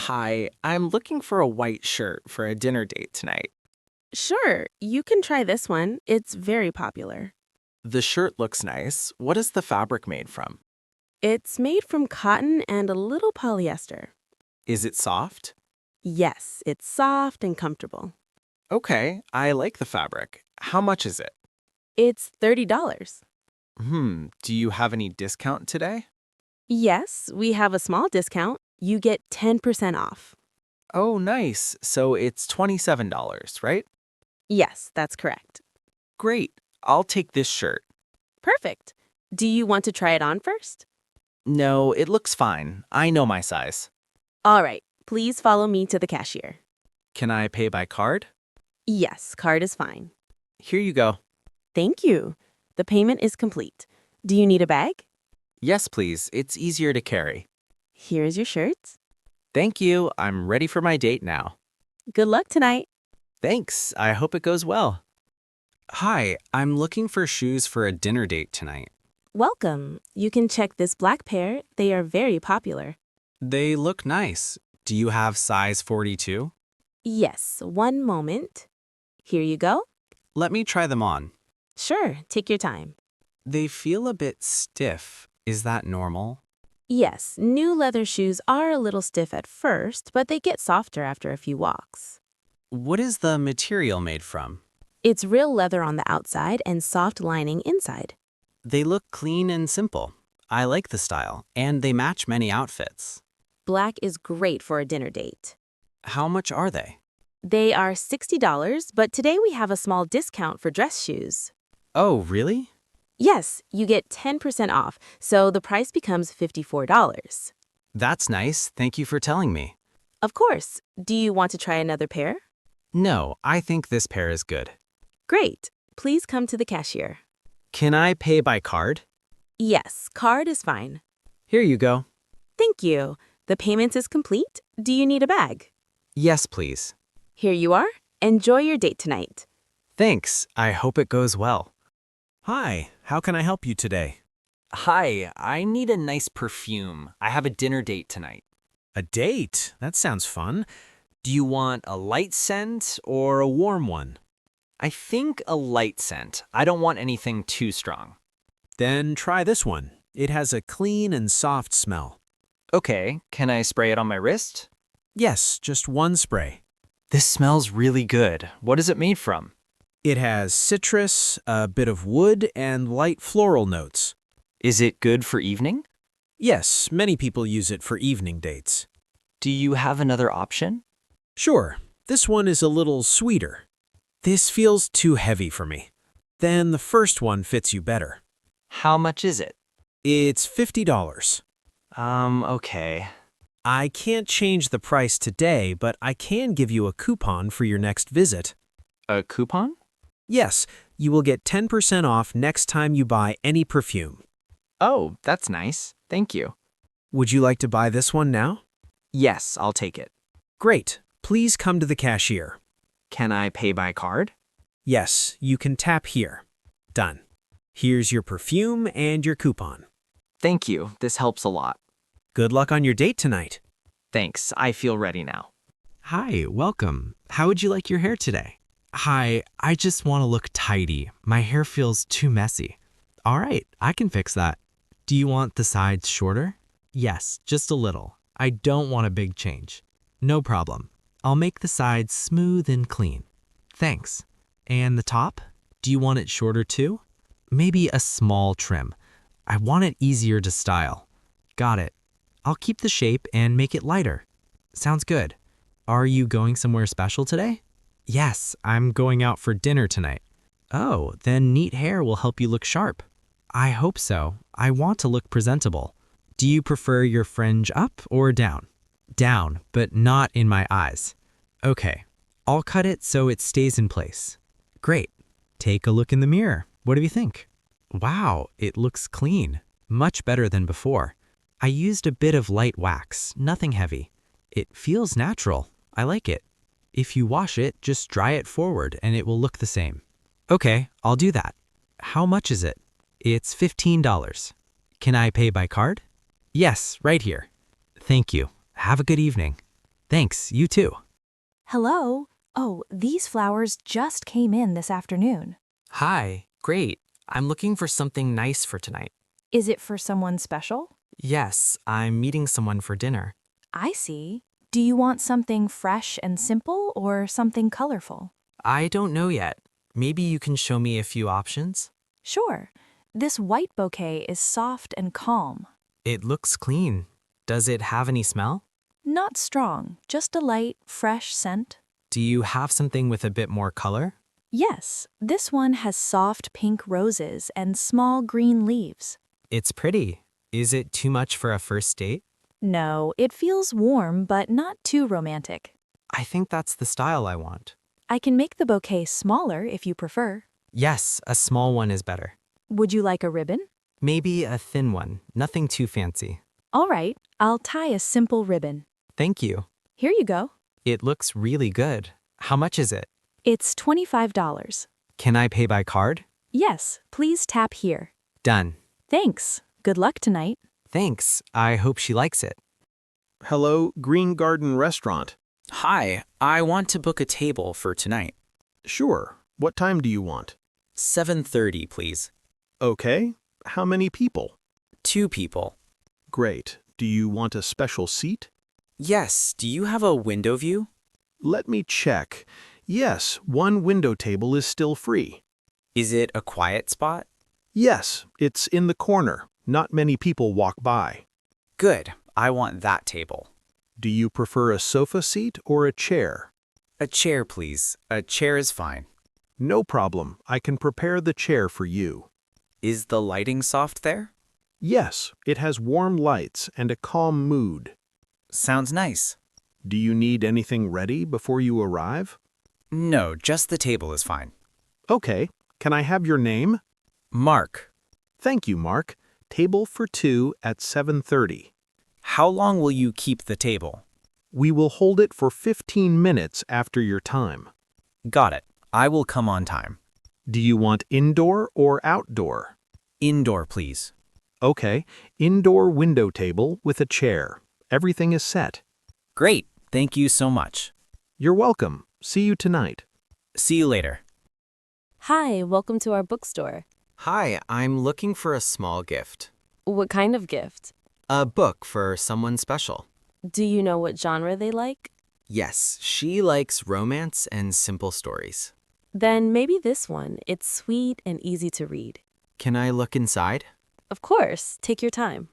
Hi, I'm looking for a white shirt for a dinner date tonight. Sure, you can try this one. It's very popular. The shirt looks nice. What is the fabric made from? It's made from cotton and a little polyester. Is it soft? Yes, it's soft and comfortable. Okay, I like the fabric. How much is it? It's $30. Do you have any discount today? Yes, we have a small discount. You get 10% off. Oh, nice. So it's $27, right? Yes, that's correct. Great. I'll take this shirt. Perfect. Do you want to try it on first? No, it looks fine. I know my size. All right, please follow me to the cashier. Can I pay by card? Yes, card is fine. Here you go. Thank you. The payment is complete. Do you need a bag? Yes, please. It's easier to carry. Here's your shirts. Thank you. I'm ready for my date now. Good luck tonight. Thanks. I hope it goes well. Hi, I'm looking for shoes for a dinner date tonight. Welcome. You can check this black pair. They are very popular. They look nice. Do you have size 42? Yes, one moment. Here you go. Let me try them on. Sure, take your time. They feel a bit stiff. Is that normal? Yes, new leather shoes are a little stiff at first, but they get softer after a few walks. What is the material made from? It's real leather on the outside and soft lining inside. They look clean and simple. I like the style, and they match many outfits. Black is great for a dinner date. How much are they? They are $60, but today we have a small discount for dress shoes. Oh, really? Yes, you get 10% off, so the price becomes $54. That's nice. Thank you for telling me. Of course. Do you want to try another pair? No, I think this pair is good. Great. Please come to the cashier. Can I pay by card? Yes, card is fine. Here you go. Thank you. The payment is complete. Do you need a bag? Yes, please. Here you are. Enjoy your date tonight. Thanks. I hope it goes well. Hi, how can I help you today? Hi, I need a nice perfume. I have a dinner date tonight. A date? That sounds fun. Do you want a light scent or Or a warm one? I think a light scent. I don't want anything too strong. Then try this one. It has a clean and soft smell. Okay, can I spray it on my wrist? Yes, just one spray. This smells really good. What is it made from? It has citrus, a bit of wood, and light floral notes. Is it good for evening? Yes, many people use it for evening dates. Do you have another option? Sure, this one is a little sweeter. This feels too heavy for me. Then the first one fits you better. How much is it? It's $50. Okay. I can't change the price today, but I can give you a coupon for your next visit. A coupon? Yes, you will get 10% off next time you buy any perfume. Oh, that's nice. Thank you. Would you like to buy this one now? Yes, I'll take it. Great. Please come to the cashier. Can I pay by card? Yes, you can tap here. Done. Here's your perfume and your coupon. Thank you. This helps a lot. Good luck on your date tonight. Thanks. I feel ready now. Hi, welcome. How would you like your hair today? Hi, I just want to look tidy. My hair feels too messy. All right, I can fix that. Do you want the sides shorter? Yes, just a little. I don't want a big change. No problem. I'll make the sides smooth and clean. Thanks. And the top? Do you want it shorter too? Maybe a small trim. I want it easier to style. Got it. I'll keep the shape and make it lighter. Sounds good. Are you going somewhere special today? Yes, I'm going out for dinner tonight. Oh, then neat hair will help you look sharp. I hope so. I want to look presentable. Do you prefer your fringe up or down? Down, but not in my eyes. Okay, I'll cut it so it stays in place. Great. Take a look in the mirror. What do you think? Wow, it looks clean. Much better than before. I used a bit of light wax, nothing heavy. It feels natural. I like it. If you wash it, just dry it forward and it will look the same. Okay, I'll do that. How much is it? It's $15. Can I pay by card? Yes, right here. Thank you. Have a good evening. Thanks, you too. Hello? Oh, these flowers just came in this afternoon. Hi, great. I'm looking for something nice for tonight. Is it for someone special? Yes, I'm meeting someone for dinner. I see. Do you want something fresh and simple or something colorful? I don't know yet. Maybe you can show me a few options? Sure. This white bouquet is soft and calm. It looks clean. Does it have any smell? Not strong, just a light, fresh scent. Do you have something with a bit more color? Yes, this one has soft pink roses and small green leaves. It's pretty. Is it too much for a first date? No, it feels warm but not too romantic. I think that's the style I want. I can make the bouquet smaller if you prefer. Yes, a small one is better. Would you like a ribbon? Maybe a thin one, nothing too fancy. All right, I'll tie a simple ribbon. Thank you. Here you go. It looks really good. How much is it? It's $25. Can I pay by card? Yes, please tap here. Done. Thanks. Good luck tonight. Thanks. I hope she likes it. Hello, Green Garden Restaurant. Hi, I want to book a table for tonight. Sure. What time do you want? 7:30, please. Okay. How many people? 2 people. Great. Do you want a special seat? Yes, do you have a window view? Let me check. Yes, one window table is still free. Is it a quiet spot? Yes, it's in the corner. Not many people walk by. Good, I want that table. Do you prefer a sofa seat or a chair? A chair, please. A chair is fine. No problem. I can prepare the chair for you. Is the lighting soft there? Yes, it has warm lights and a calm mood. Sounds nice. Do you need anything ready before you arrive? No, just the table is fine. Okay. Can I have your name? Mark, Thank you, Mark. Table for 2 at 7:30. how long will you keep the table? We will hold it for 15 minutes after your time. Got it. I will come on time. Do you want indoor or outdoor? Indoor, please. Okay, indoor window table with a chair. Everything is set. Great. Thank you so much. You're welcome. See you tonight. See you later. Hi, welcome to our bookstore. Hi, I'm looking for a small gift. What kind of gift? A book for someone special. Do you know what genre they like? Yes, she likes romance and simple stories. Then maybe this one. It's sweet and easy to read. Can I look inside? Of course, take your time.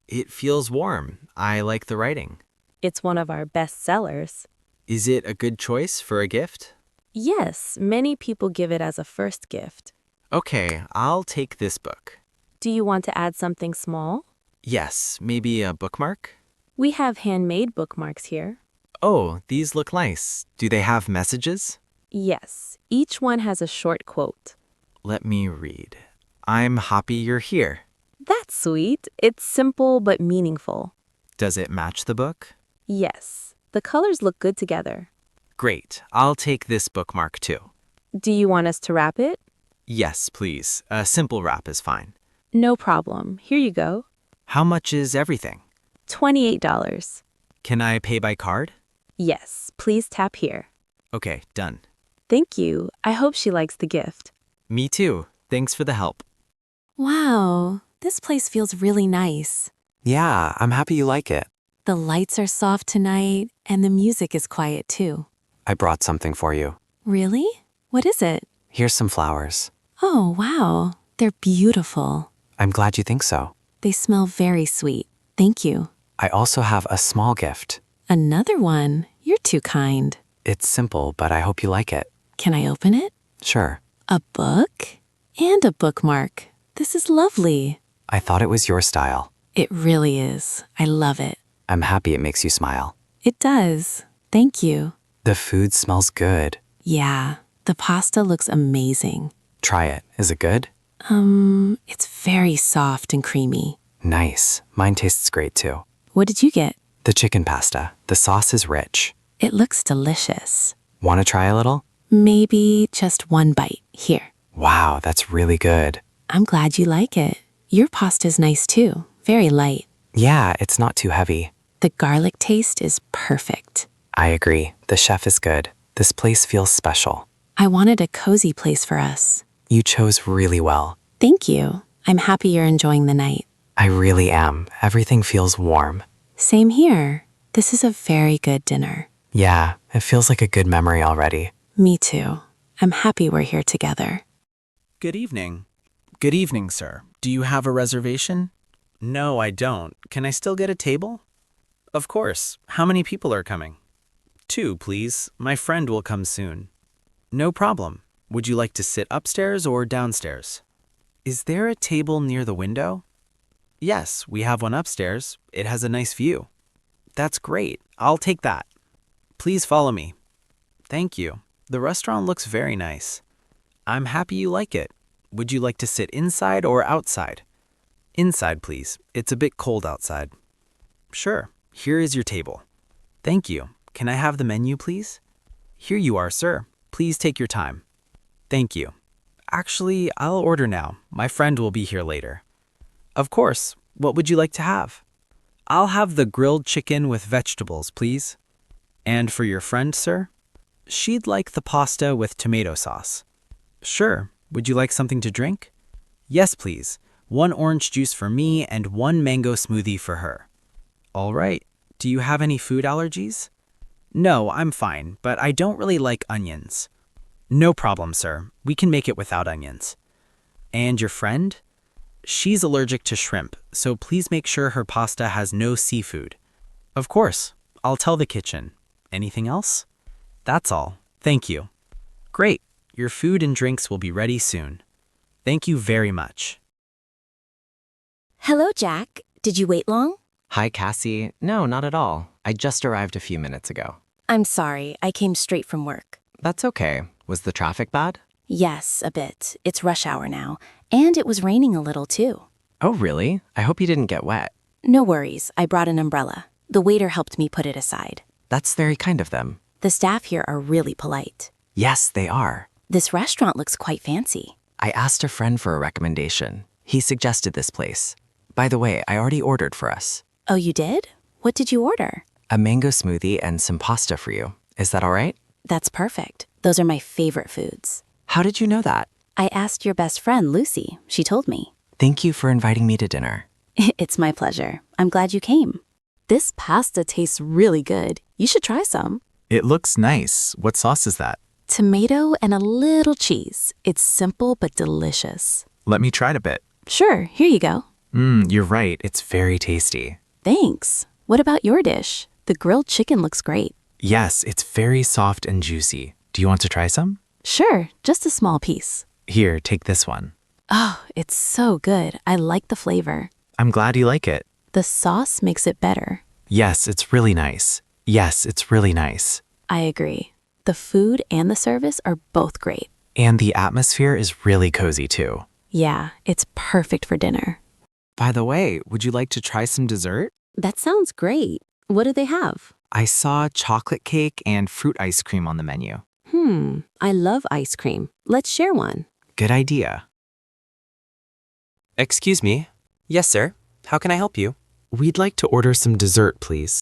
It feels warm. I like the writing. It's one of our best sellers. Is it a good choice for a gift? Yes, many people give it as a first gift. Okay, I'll take this book. Do you want to add something small? Yes, maybe a bookmark? We have handmade bookmarks here. Oh, these look nice. Do they have messages? Yes, each one has a short quote. Let me read. I'm happy you're here. That's sweet. It's simple but meaningful. Does it match the book? Yes, the colors look good together. Great. I'll take this bookmark too. Do you want us to wrap it? Yes, please. A simple wrap is fine. No problem. Here you go. How much is everything? $28. Can I pay by card? Yes, please tap here. Okay, done. Thank you. I hope she likes the gift. Me too. Thanks for the help. Wow, this place feels really nice. Yeah, I'm happy you like it. The lights are soft tonight, and the music is quiet too. I brought something for you. Really? What is it? Here's some flowers. Oh, wow. They're beautiful. I'm glad you think so. They smell very sweet. Thank you. I also have a small gift. Another one? You're too kind. It's simple, but I hope you like it. Can I open it? Sure. A book? And a bookmark. This is lovely. I thought it was your style. It really is. I love it. I'm happy it makes you smile. It does. Thank you. The food smells good. Yeah, the pasta looks amazing. Try it. Is it good? It's very soft and creamy. Nice. Mine tastes great too. What did you get? The chicken pasta. The sauce is rich. It looks delicious. Want to try a little? Maybe just one bite. Here. Wow, that's really good. I'm glad you like it. Your pasta's nice too. Very light. Yeah, it's not too heavy. The garlic taste is perfect. I agree. The chef is good. This place feels special. I wanted a cozy place for us. You chose really well. Thank you. I'm happy you're enjoying the night. I really am. Everything feels warm. Same here. This is a very good dinner. Yeah, it feels like a good memory already. Me too. I'm happy we're here together. Good evening. Good evening, sir. Do you have a reservation? No, I don't. Can I still get a table? Of course. How many people are coming? 2, please. My friend will come soon. No problem. Would you like to sit upstairs or downstairs? Is there a table near the window? Yes, we have one upstairs. It has a nice view. That's great. I'll take that. Please follow me. Thank you. The restaurant looks very nice. I'm happy you like it. Would you like to sit inside or outside? Inside, please. It's a bit cold outside. Sure. Here is your table. Thank you. Can I have the menu, please? Here you are, sir. Please take your time. Thank you. Actually, I'll order now. My friend will be here later. Of course. What would you like to have? I'll have the grilled chicken with vegetables, please. And for your friend, sir? She'd like the pasta with tomato sauce. Sure. Would you like something to drink? Yes, please. 1 orange juice for me and 1 mango smoothie for her. All right. Do you have any food allergies? No, I'm fine, but I don't really like onions. No problem, sir. We can make it without onions. And your friend? She's allergic to shrimp, so please make sure her pasta has no seafood. Of course. I'll tell the kitchen. Anything else? That's all. Thank you. Great. Your food and drinks will be ready soon. Thank you very much. Hello, Jack. Did you wait long? Hi, Cassie. No, not at all. I just arrived a few minutes ago. I'm sorry, I came straight from work. That's okay. Was the traffic bad? Yes, a bit. It's rush hour now, and it was raining a little too. Oh, really? I hope you didn't get wet. No worries, I brought an umbrella. The waiter helped me put it aside. That's very kind of them. The staff here are really polite. Yes, they are. This restaurant looks quite fancy. I asked a friend for a recommendation. He suggested this place. By the way, I already ordered for us. Oh, you did? What did you order? A mango smoothie and some pasta for you. Is that all right? That's perfect. Those are my favorite foods. How did you know that? I asked your best friend, Lucy. She told me. Thank you for inviting me to dinner. It's my pleasure. I'm glad you came. This pasta tastes really good. You should try some. It looks nice. What sauce is that? Tomato and a little cheese. It's simple but delicious. Let me try it a bit. Sure, here you go. You're right. It's very tasty. Thanks. What about your dish? The grilled chicken looks great. Yes, it's very soft and juicy. Do you want to try some? Sure, just a small piece. Here, take this one. Oh, it's so good. I like the flavor. I'm glad you like it. The sauce makes it better. Yes, it's really nice. Yes, it's really nice. I agree. The food and the service are both great. And the atmosphere is really cozy too. Yeah, it's perfect for dinner. By the way, would you like to try some dessert? That sounds great. What do they have? I saw chocolate cake and fruit ice cream on the menu. I love ice cream. Let's share one. Good idea. Excuse me. Yes, sir. How can I help you? We'd like to order some dessert, please.